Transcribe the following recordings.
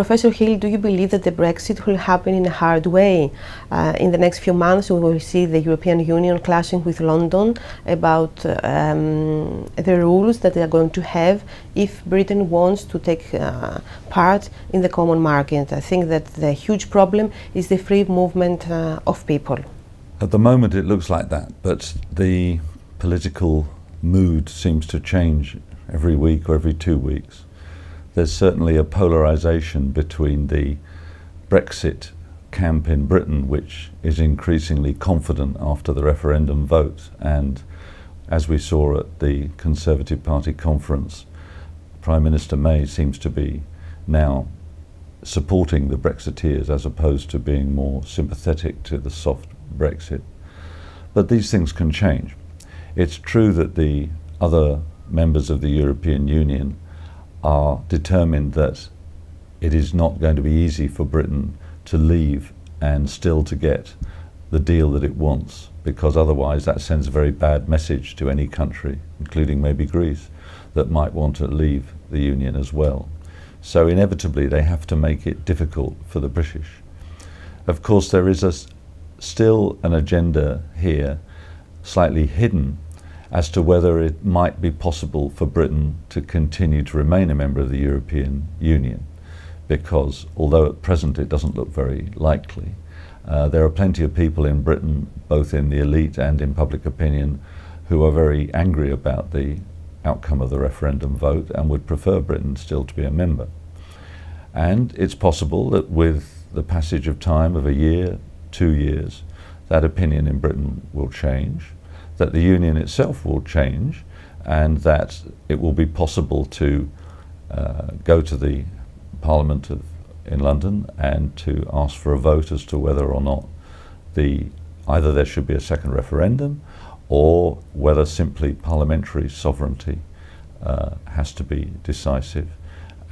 Professor Hill, do you believe that the Brexit will happen in a hard way? In the next few months, we will see the European Union clashing with London about the rules that they are going to have if Britain wants to take part in the common market. I think that the huge problem is the free movement of people. At the moment, it looks like that, but the political mood seems to change every week or every 2 weeks. There's certainly a polarisation between the Brexit camp in Britain, which is increasingly confident after the referendum vote, and as we saw at the Conservative Party conference, Prime Minister May seems to be now supporting the Brexiteers as opposed to being more sympathetic to the soft Brexit. But these things can change. It's true that the other members of the European Union are determined that it is not going to be easy for Britain to leave and still to get the deal that it wants, because otherwise that sends a very bad message to any country, including maybe Greece, that might want to leave the Union as well. So inevitably they have to make it difficult for the British. Of course, there is still an agenda here, slightly hidden, as to whether it might be possible for Britain to continue to remain a member of the European Union, because although at present it doesn't look very likely, there are plenty of people in Britain, both in the elite and in public opinion, who are very angry about the outcome of the referendum vote and would prefer Britain still to be a member. And it's possible that with the passage of time of a year, 2 years, that opinion in Britain will change, that the Union itself will change, and that it will be possible to go to the Parliament in London and to ask for a vote as to whether or not either there should be a second referendum or whether simply parliamentary sovereignty has to be decisive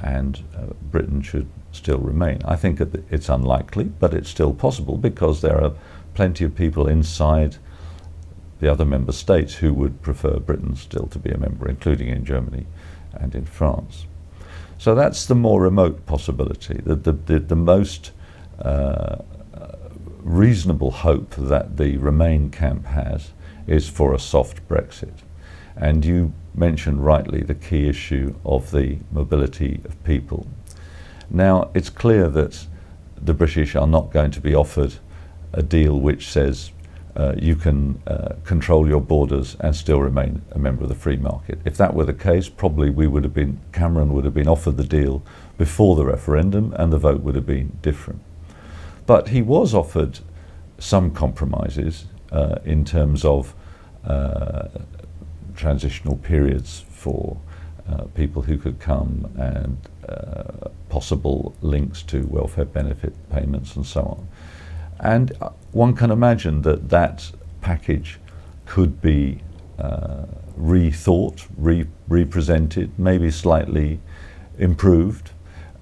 and Britain should still remain. I think that it's unlikely, but it's still possible because there are plenty of people inside the other member states who would prefer Britain still to be a member, including in Germany and in France. So that's the more remote possibility. The most reasonable hope that the Remain camp has is for a soft Brexit. And you mentioned rightly the key issue of the mobility of people. Now, it's clear that the British are not going to be offered a deal which says you can control your borders and still remain a member of the free market. If that were the case, probably Cameron would have been offered the deal before the referendum and the vote would have been different. But he was offered some compromises in terms of transitional periods for people who could come and possible links to welfare benefit payments and so on. And one can imagine that that package could be rethought, represented, maybe slightly improved,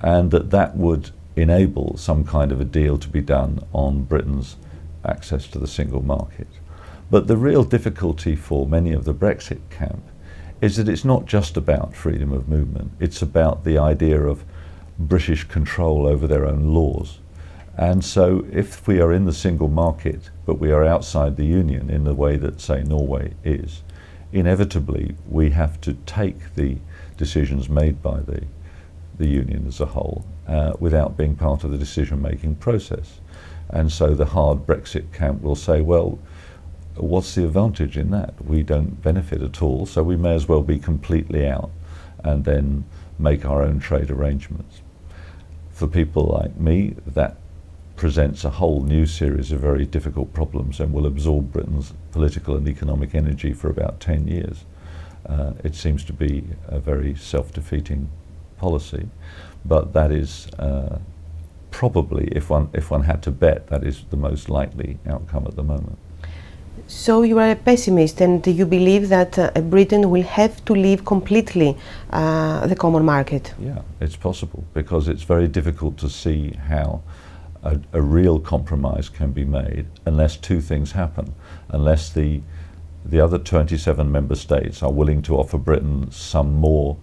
and that would enable some kind of a deal to be done on Britain's access to the single market. But the real difficulty for many of the Brexit camp is that it's not just about freedom of movement, it's about the idea of British control over their own laws. And so if we are in the single market, but we are outside the Union in the way that, say, Norway is, inevitably we have to take the decisions made by the Union as a whole without being part of the decision-making process. And so the hard Brexit camp will say, well, what's the advantage in that? We don't benefit at all, so we may as well be completely out and then make our own trade arrangements. For people like me, that presents a whole new series of very difficult problems and will absorb Britain's political and economic energy for about 10 years. It seems to be a very self-defeating policy, but that is probably, if one had to bet, that is the most likely outcome at the moment. So you are a pessimist, and you believe that Britain will have to leave completely the common market? Yeah, it's possible, because it's very difficult to see how a real compromise can be made unless two things happen. Unless the other 27 member states are willing to offer Britain some more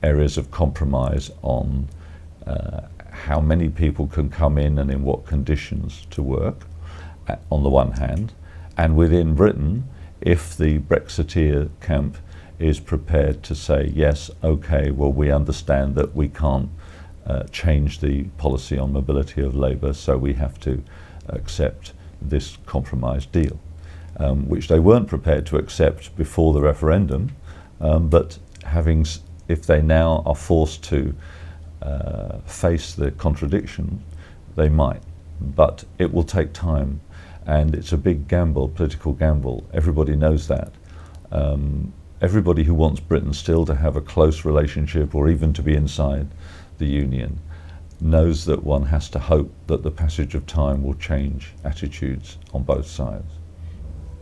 areas of compromise on how many people can come in and in what conditions to work, on the one hand, and within Britain, if the Brexiteer camp is prepared to say, yes, okay, well, we understand that we can't change the policy on mobility of labour, so we have to accept this compromise deal, which they weren't prepared to accept before the referendum, but if they now are forced to face the contradiction, they might. But it will take time, and it's a big gamble, political gamble. Everybody knows that. Everybody who wants Britain still to have a close relationship or even to be inside the Union knows that one has to hope that the passage of time will change attitudes on both sides.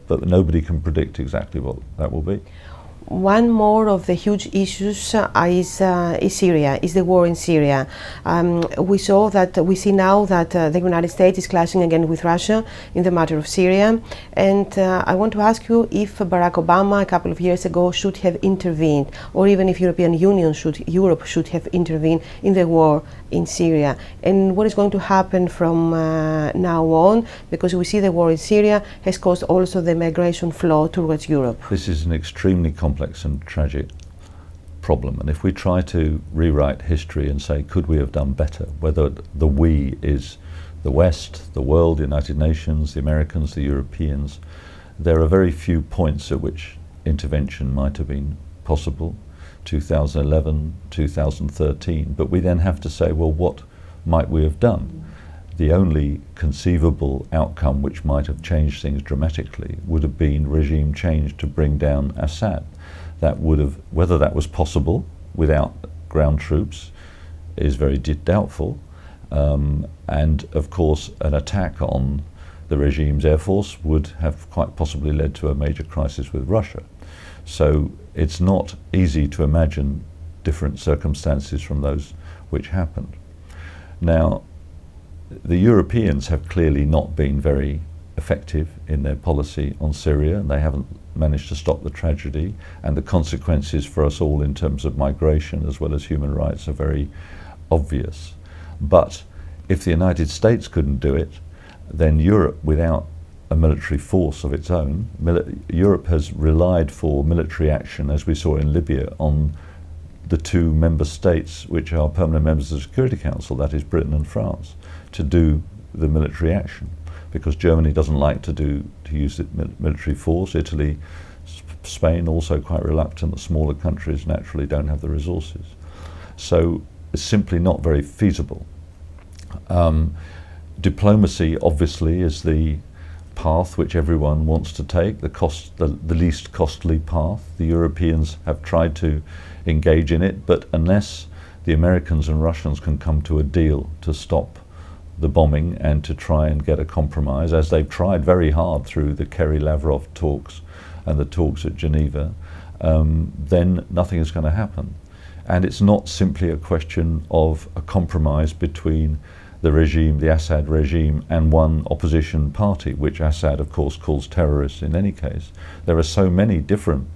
But nobody can predict exactly what that will be. One more of the huge issues is Syria, is the war in Syria. We see now that the United States is clashing again with Russia in the matter of Syria. And I want to ask you if Barack Obama a couple of years ago should have intervened, or even if Europe should have intervened in the war in Syria. And what is going to happen from now on, because we see the war in Syria has caused also the migration flow towards Europe. This is an extremely complex and tragic problem, and if we try to rewrite history and say, could we have done better, whether the we is the West, the world, the United Nations, the Americans, the Europeans, there are very few points at which intervention might have been possible, 2011, 2013, but we then have to say, well, what might we have done? The only conceivable outcome which might have changed things dramatically would have been regime change to bring down Assad. That would have, whether that was possible without ground troops is very doubtful. And of course, an attack on the regime's air force would have quite possibly led to a major crisis with Russia. So it's not easy to imagine different circumstances from those which happened. Now, the Europeans have clearly not been very effective in their policy on Syria, and they haven't managed to stop the tragedy, and the consequences for us all in terms of migration as well as human rights are very obvious. But if the United States couldn't do it, then Europe, without a military force of its own, Europe has relied for military action, as we saw in Libya, on the two member states which are permanent members of the Security Council, that is Britain and France, to do the military action, because Germany doesn't like to use the military force. Italy, Spain also quite reluctant. The smaller countries naturally don't have the resources. So it's simply not very feasible. Diplomacy obviously is the path which everyone wants to take, the least costly path. The Europeans have tried to engage in it, but unless the Americans and Russians can come to a deal to stop the bombing and to try and get a compromise, as they've tried very hard through the Kerry-Lavrov talks and the talks at Geneva, then nothing is going to happen. And it's not simply a question of a compromise between the regime, the Assad regime, and one opposition party, which Assad, of course, calls terrorists in any case. There are so many different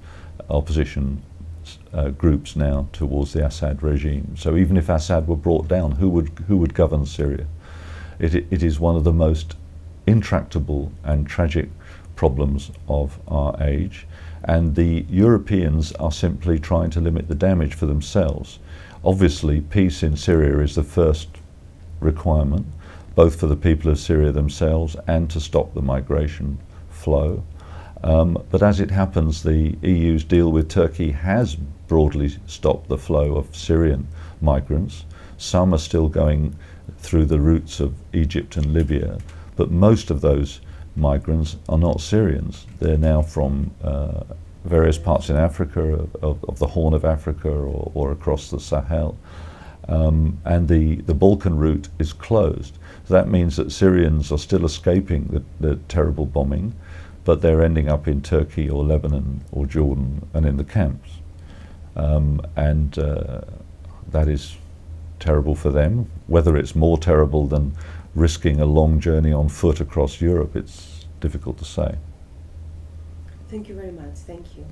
opposition groups now towards the Assad regime. So even if Assad were brought down, who would govern Syria? It is one of the most intractable and tragic problems of our age, and the Europeans are simply trying to limit the damage for themselves. Obviously, peace in Syria is the first requirement, both for the people of Syria themselves and to stop the migration flow. But as it happens, the EU's deal with Turkey has broadly stopped the flow of Syrian migrants. Some are still going through the routes of Egypt and Libya, but most of those migrants are not Syrians. They're now from various parts in Africa, of the Horn of Africa, or across the Sahel. And the Balkan route is closed. So that means that Syrians are still escaping the terrible bombing, but they're ending up in Turkey or Lebanon or Jordan and in the camps. That is terrible for them. Whether it's more terrible than risking a long journey on foot across Europe, it's difficult to say. Thank you very much. Thank you.